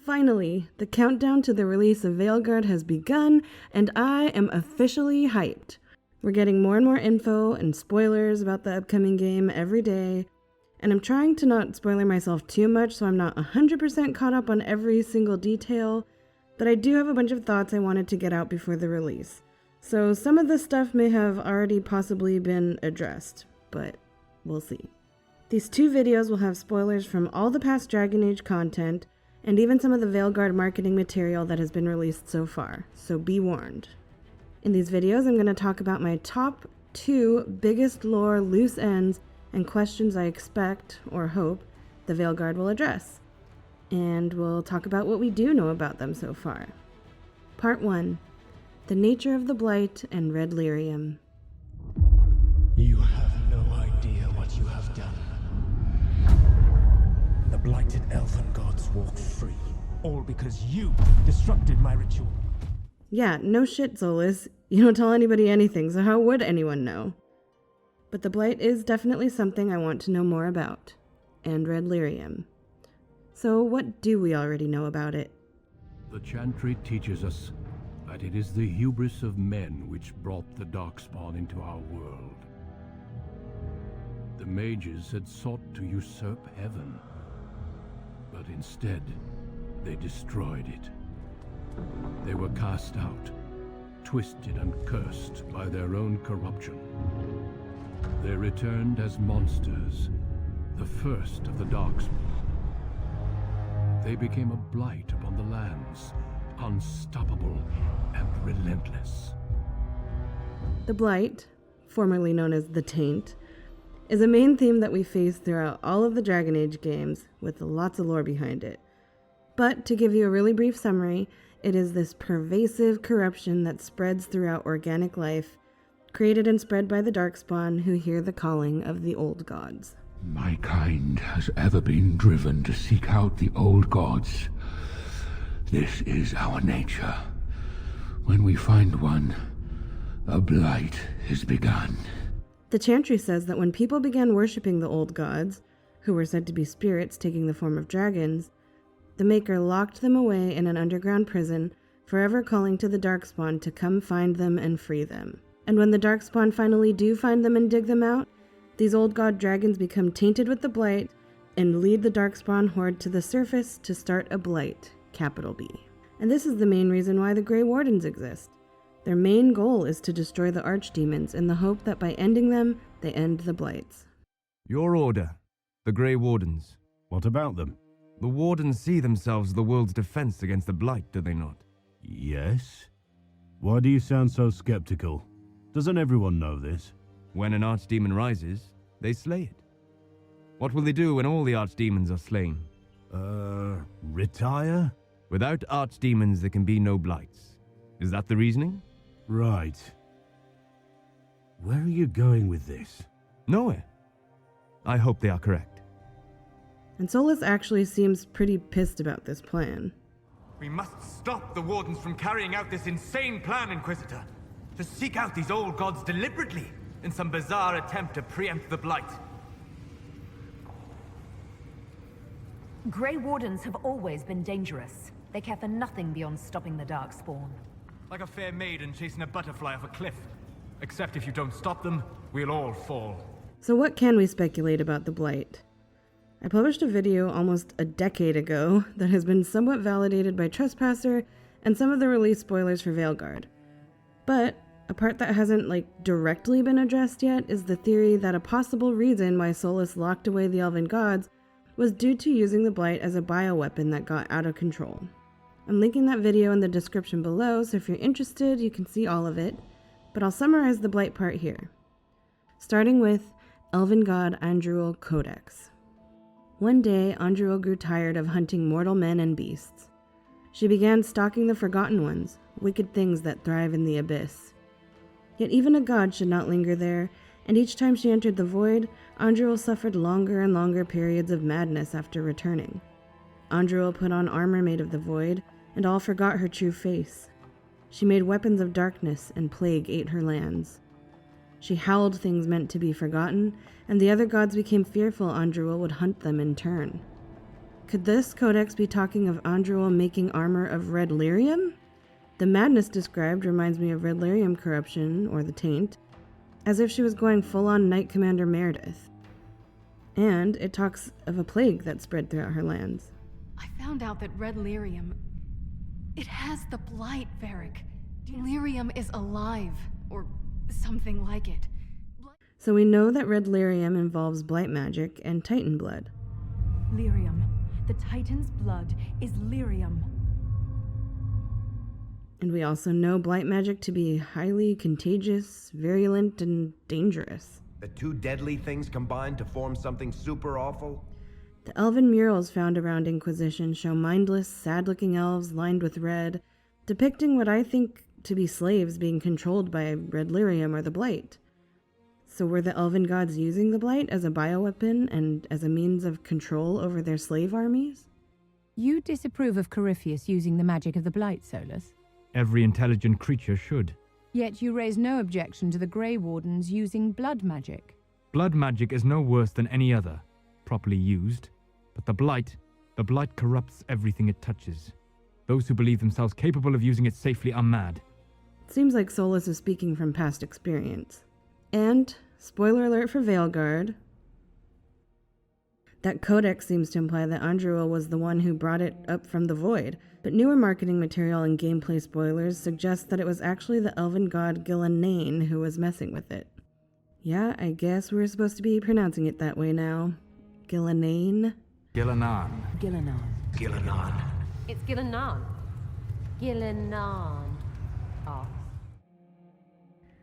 Finally, the countdown to the release of Veilguard has begun, and I am officially hyped. We're getting more and more info and spoilers about the upcoming game every day, and I'm trying to not spoiler myself too much so I'm not 100% caught up on every single detail, but I do have a bunch of thoughts I wanted to get out before the release. So some of this stuff may have already possibly been addressed, but we'll see. These 2 videos will have spoilers from all the past Dragon Age content, and even some of the Veilguard marketing material that has been released so far, so be warned. In these videos, I'm going to talk about my top 2 biggest lore loose ends and questions I expect, or hope, the Veilguard will address. And we'll talk about what we do know about them so far. Part 1. The nature of the Blight and Red Lyrium. You have no idea what you have done. The blighted elven gods walk free, all because you disrupted my ritual. Yeah, no shit, Solas. You don't tell anybody anything, so how would anyone know? But the Blight is definitely something I want to know more about. And Red Lyrium. So what do we already know about it? The Chantry teaches us that it is the hubris of men which brought the Darkspawn into our world. The mages had sought to usurp heaven, but instead they destroyed it. They were cast out, twisted and cursed by their own corruption. They returned as monsters, the first of the Darkspawn. They became a blight upon the lands, unstoppable and relentless. The Blight, formerly known as the Taint, is a main theme that we face throughout all of the Dragon Age games, with lots of lore behind it. But to give you a really brief summary, it is this pervasive corruption that spreads throughout organic life, created and spread by the Darkspawn who hear the calling of the old gods. My kind has ever been driven to seek out the old gods. This is our nature. When we find one, a blight is begun. The Chantry says that when people began worshipping the old gods, who were said to be spirits taking the form of dragons, the Maker locked them away in an underground prison, forever calling to the Darkspawn to come find them and free them. And when the Darkspawn finally do find them and dig them out, these old god dragons become tainted with the Blight and lead the Darkspawn horde to the surface to start a Blight, capital B. And this is the main reason why the Grey Wardens exist. Their main goal is to destroy the archdemons in the hope that by ending them, they end the Blights. Your order, the Grey Wardens. What about them? The Wardens see themselves as the world's defense against the Blight, do they not? Yes. Why do you sound so skeptical? Doesn't everyone know this? When an archdemon rises, they slay it. What will they do when all the archdemons are slain? Retire? Without archdemons, there can be no Blights. Is that the reasoning? Right. Where are you going with this? Nowhere. I hope they are correct. And Solas actually seems pretty pissed about this plan. We must stop the Wardens from carrying out this insane plan, Inquisitor. To seek out these old gods deliberately in some bizarre attempt to preempt the Blight. Grey Wardens have always been dangerous. They care for nothing beyond stopping the Darkspawn. Like a fair maiden chasing a butterfly off a cliff. Except if you don't stop them, we'll all fall. So what can we speculate about the Blight? I published a video almost a decade ago that has been somewhat validated by Trespasser and some of the release spoilers for Veilguard. But a part that hasn't directly been addressed yet is the theory that a possible reason why Solas locked away the elven gods was due to using the Blight as a bioweapon that got out of control. I'm linking that video in the description below, so if you're interested, you can see all of it, but I'll summarize the Blight part here. Starting with Elven God Andruil Codex. One day, Andruil grew tired of hunting mortal men and beasts. She began stalking the Forgotten Ones, wicked things that thrive in the abyss. Yet even a god should not linger there, and each time she entered the void, Andruil suffered longer and longer periods of madness after returning. Andruil put on armor made of the void, and all forgot her true face. She made weapons of darkness, and plague ate her lands. She howled things meant to be forgotten, and the other gods became fearful Andruil would hunt them in turn. Could this codex be talking of Andruil making armor of red lyrium? The madness described reminds me of red lyrium corruption, or the taint, as if she was going full-on Knight Commander Meredith. And it talks of a plague that spread throughout her lands. I found out that red lyrium... it has the blight, Varric. Lyrium is alive, or something like it. So we know that red lyrium involves blight magic and titan blood. Lyrium. The Titan's blood is lyrium. And we also know blight magic to be highly contagious, virulent, and dangerous. The two deadly things combined to form something super awful? The elven murals found around Inquisition show mindless, sad-looking elves lined with red, depicting what I think to be slaves being controlled by red lyrium or the blight. So were the elven gods using the blight as a bioweapon and as a means of control over their slave armies? You disapprove of Corypheus using the magic of the blight, Solas. Every intelligent creature should. Yet you raise no objection to the Grey Wardens using blood magic. Blood magic is no worse than any other, properly used. But the blight corrupts everything it touches. Those who believe themselves capable of using it safely are mad. It seems like Solas is speaking from past experience. And, spoiler alert for Veilguard, that codex seems to imply that Andruil was the one who brought it up from the void, but newer marketing material and gameplay spoilers suggest that it was actually the elven god Ghilan'nain who was messing with it. Yeah, I guess we're supposed to be pronouncing it that way now. Ghilan'nain? Ghilan'nain. Ghilan'nain. It's Ghilan'nain. Ghilan'nain. Oh.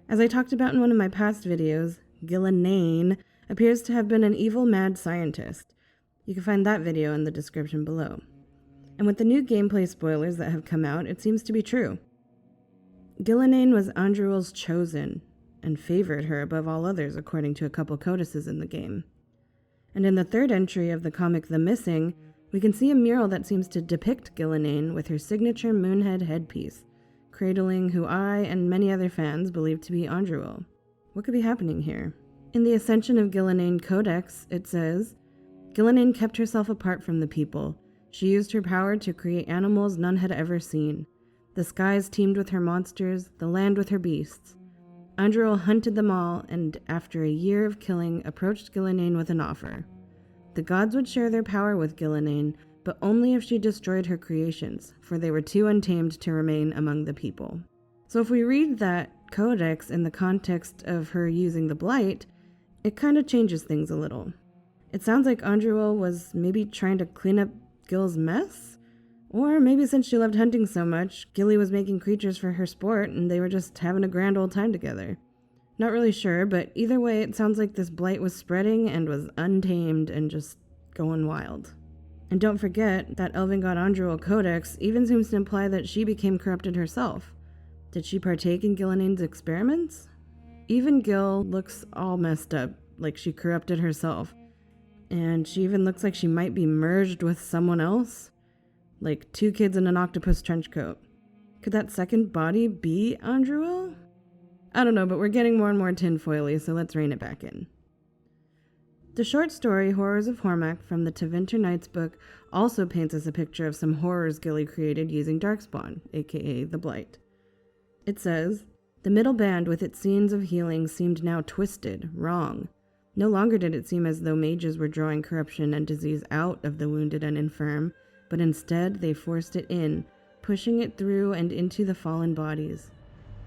As I talked about in one of my past videos, Ghilan'nain appears to have been an evil mad scientist. You can find that video in the description below. And with the new gameplay spoilers that have come out, it seems to be true. Ghilan'nain was Andruil's chosen, and favored her above all others according to a couple codices in the game. And in the third entry of the comic The Missing, we can see a mural that seems to depict Ghilan'nain with her signature moonhead headpiece, cradling who I and many other fans believe to be Andruil. What could be happening here? In the Ascension of Ghilan'nain Codex, it says, Ghilan'nain kept herself apart from the people. She used her power to create animals none had ever seen. The skies teemed with her monsters, the land with her beasts. Andruil hunted them all, and after a year of killing, approached Ghilan'nain with an offer. The gods would share their power with Ghilan'nain, but only if she destroyed her creations, for they were too untamed to remain among the people. So if we read that codex in the context of her using the blight, it kind of changes things a little. It sounds like Andruil was maybe trying to clean up Gil's mess? Or maybe since she loved hunting so much, Gilly was making creatures for her sport and they were just having a grand old time together. Not really sure, but either way it sounds like this blight was spreading and was untamed and just going wild. And don't forget, that elven god Andruil codex even seems to imply that she became corrupted herself. Did she partake in Ghilan'nain's experiments? Even Gil looks all messed up, like she corrupted herself. And she even looks like she might be merged with someone else. Like two kids in an octopus trench coat. Could that second body be Andruil? I don't know, but we're getting more and more tinfoily, so let's rein it back in. The short story Horrors of Hormak from the Tevinter Nights book also paints us a picture of some horrors Gilly created using Darkspawn, aka the Blight. It says, the middle band with its scenes of healing seemed now twisted, wrong. No longer did it seem as though mages were drawing corruption and disease out of the wounded and infirm, but instead they forced it in, pushing it through and into the fallen bodies.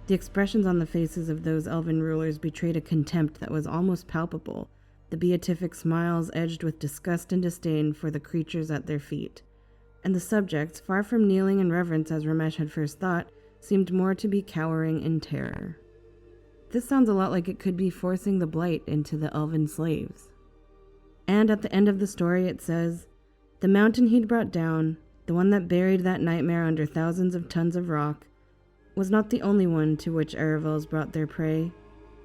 The expressions on the faces of those elven rulers betrayed a contempt that was almost palpable, the beatific smiles edged with disgust and disdain for the creatures at their feet. And the subjects, far from kneeling in reverence as Ramesh had first thought, seemed more to be cowering in terror. This sounds a lot like it could be forcing the blight into the elven slaves. And at the end of the story it says, the mountain he'd brought down, the one that buried that nightmare under thousands of tons of rock, was not the only one to which Aravels brought their prey.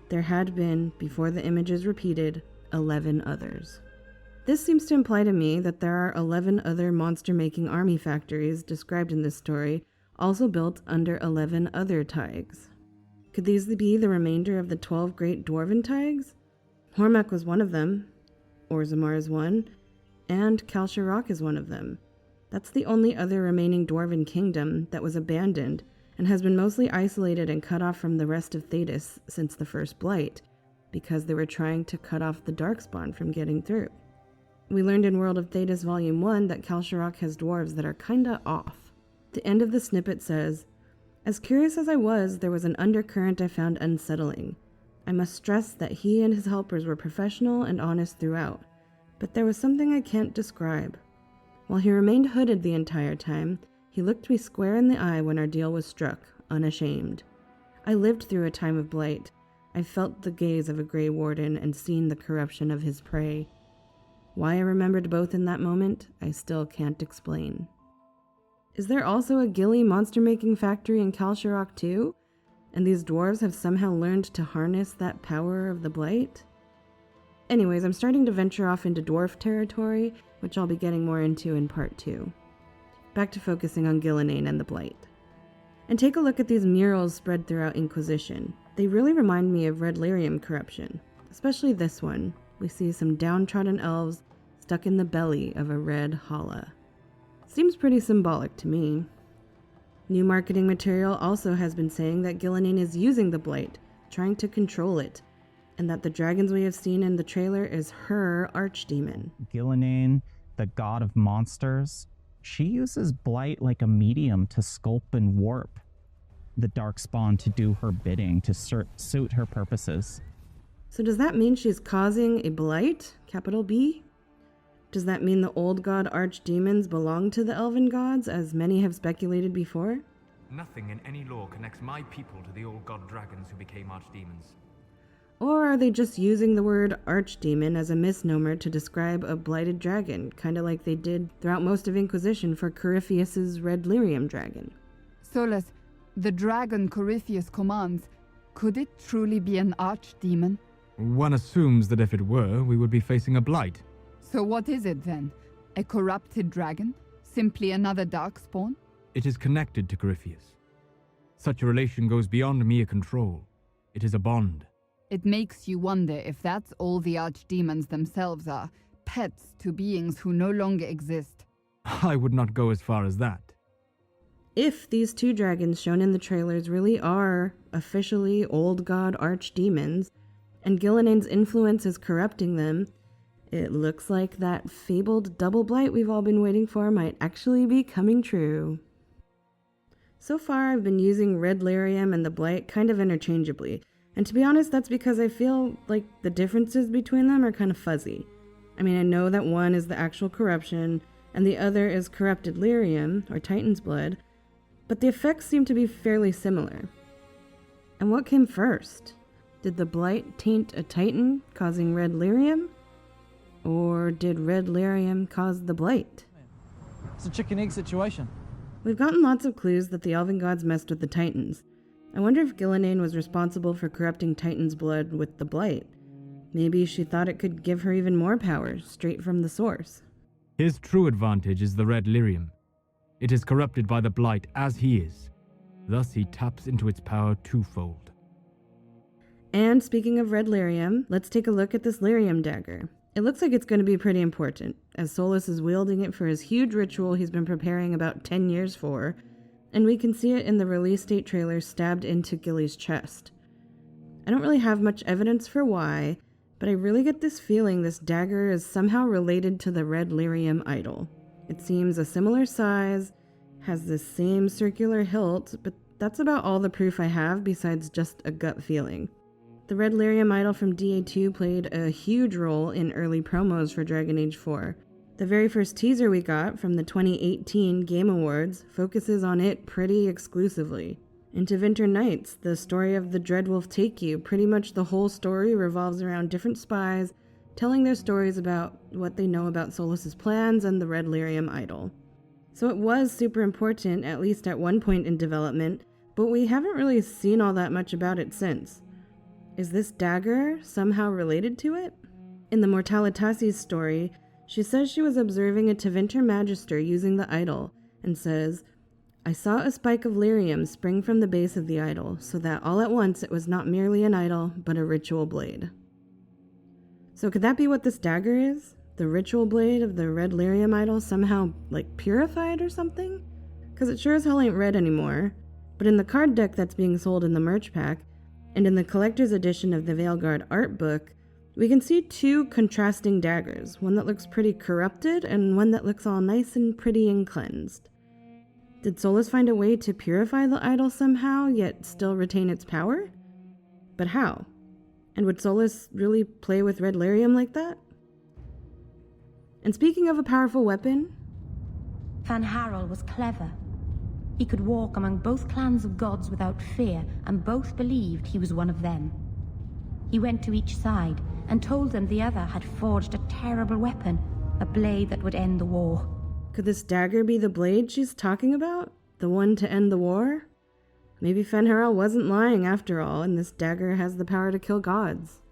There had been, before the images repeated, 11 others. This seems to imply to me that there are 11 other monster-making army factories described in this story, also built under 11 other taigs. Could these be the remainder of the 12 great dwarven taigs? Hormak was one of them, Orzammar is one, and Kalsharok is one of them. That's the only other remaining dwarven kingdom that was abandoned and has been mostly isolated and cut off from the rest of Thedas since the first Blight, because they were trying to cut off the Darkspawn from getting through. We learned in World of Thedas Volume 1 that Kalsharok has dwarves that are kinda off. The end of the snippet says, "As curious as I was, there was an undercurrent I found unsettling. I must stress that he and his helpers were professional and honest throughout, but there was something I can't describe. While he remained hooded the entire time, he looked me square in the eye when our deal was struck, unashamed. I lived through a time of blight. I felt the gaze of a Grey Warden and seen the corruption of his prey. Why I remembered both in that moment, I still can't explain." Is there also a ghillie monster-making factory in Kalsharok too? And these dwarves have somehow learned to harness that power of the blight? Anyways, I'm starting to venture off into dwarf territory, which I'll be getting more into in part 2. Back to focusing on Ghilan'nain and the blight. And take a look at these murals spread throughout Inquisition. They really remind me of Red Lyrium corruption, especially this one. We see some downtrodden elves stuck in the belly of a red holla. Seems pretty symbolic to me. New marketing material also has been saying that Ghilan'nain is using the blight, trying to control it, and that the dragons we have seen in the trailer is her archdemon. Ghilan'nain, the god of monsters, she uses blight like a medium to sculpt and warp the Darkspawn to do her bidding, to suit her purposes. So does that mean she's causing a blight, capital B? Does that mean the old god archdemons belong to the elven gods, as many have speculated before? Nothing in any lore connects my people to the old god dragons who became archdemons. Or are they just using the word archdemon as a misnomer to describe a blighted dragon, kind of like they did throughout most of Inquisition for Corypheus's Red Lyrium dragon? Solas, the dragon Corypheus commands, could it truly be an archdemon? One assumes that if it were, we would be facing a blight. So what is it then? A corrupted dragon? Simply another darkspawn? It is connected to Corypheus. Such a relation goes beyond mere control. It is a bond. It makes you wonder if that's all the archdemons themselves are, pets to beings who no longer exist. I would not go as far as that. If these two dragons shown in the trailers really are officially old god archdemons, and Ghilan'nain's influence is corrupting them, it looks like that fabled double blight we've all been waiting for might actually be coming true. So far, I've been using Red Lyrium and the blight kind of interchangeably, and to be honest, that's because I feel like the differences between them are kind of fuzzy. I mean, I know that one is the actual corruption, and the other is corrupted lyrium, or Titan's blood, but the effects seem to be fairly similar. And what came first? Did the blight taint a Titan, causing Red Lyrium? Or did Red Lyrium cause the blight? It's a chicken-egg situation. We've gotten lots of clues that the elven gods messed with the Titans. I wonder if Ghilan'nain was responsible for corrupting Titan's blood with the blight. Maybe she thought it could give her even more power, straight from the source. His true advantage is the Red Lyrium. It is corrupted by the blight as he is. Thus he taps into its power twofold. And speaking of Red Lyrium, let's take a look at this Lyrium dagger. It looks like it's going to be pretty important, as Solas is wielding it for his huge ritual he's been preparing about 10 years for, and we can see it in the release date trailer stabbed into Gilly's chest. I don't really have much evidence for why, but I really get this feeling this dagger is somehow related to the Red Lyrium idol. It seems a similar size, has the same circular hilt, but that's about all the proof I have besides just a gut feeling. The Red Lyrium idol from DA2 played a huge role in early promos for Dragon Age 4. The very first teaser we got from the 2018 Game Awards focuses on it pretty exclusively. Into Winter Nights, the story of the Dread Wolf Take You, pretty much the whole story revolves around different spies telling their stories about what they know about Solas' plans and the Red Lyrium idol. So it was super important, at least at one point in development, but we haven't really seen all that much about it since. Is this dagger somehow related to it? In the Mortalitatis story, she says she was observing a Tevinter Magister using the idol, and says, "I saw a spike of lyrium spring from the base of the idol, so that all at once it was not merely an idol, but a ritual blade." So could that be what this dagger is? The the ritual blade of the Red Lyrium idol somehow, like, purified or something? Because it sure as hell ain't red anymore. But in the card deck that's being sold in the merch pack, and in the collector's edition of the Veilguard art book, we can see two contrasting daggers, one that looks pretty corrupted and one that looks all nice and pretty and cleansed. Did Solas find a way to purify the idol somehow, yet still retain its power? But how? And would Solas really play with Red Lyrium like that? And speaking of a powerful weapon, Van Harel was clever. He could walk among both clans of gods without fear, and both believed he was one of them. He went to each side and told them the other had forged a terrible weapon, a blade that would end the war. Could this dagger be the blade she's talking about? The one to end the war? Maybe Van Harel wasn't lying after all, and this dagger has the power to kill gods.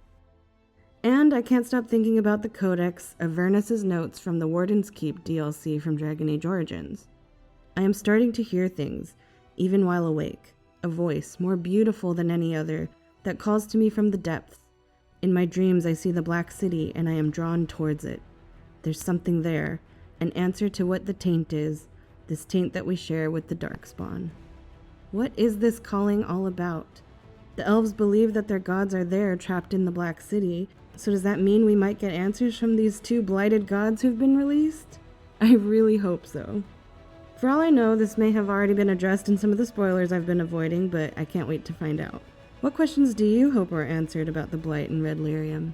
And I can't stop thinking about the Codex, Avernus's notes from the Warden's Keep DLC from Dragon Age Origins. I am starting to hear things, even while awake. A voice, more beautiful than any other, that calls to me from the depths. In my dreams I see the Black City, and I am drawn towards it. There's something there, an answer to what the taint is, this taint that we share with the Darkspawn. What is this calling all about? The elves believe that their gods are there, trapped in the Black City, so does that mean we might get answers from these two blighted gods who've been released? I really hope so. For all I know, this may have already been addressed in some of the spoilers I've been avoiding, but I can't wait to find out. What questions do you hope are answered about the Blight and Red Lyrium?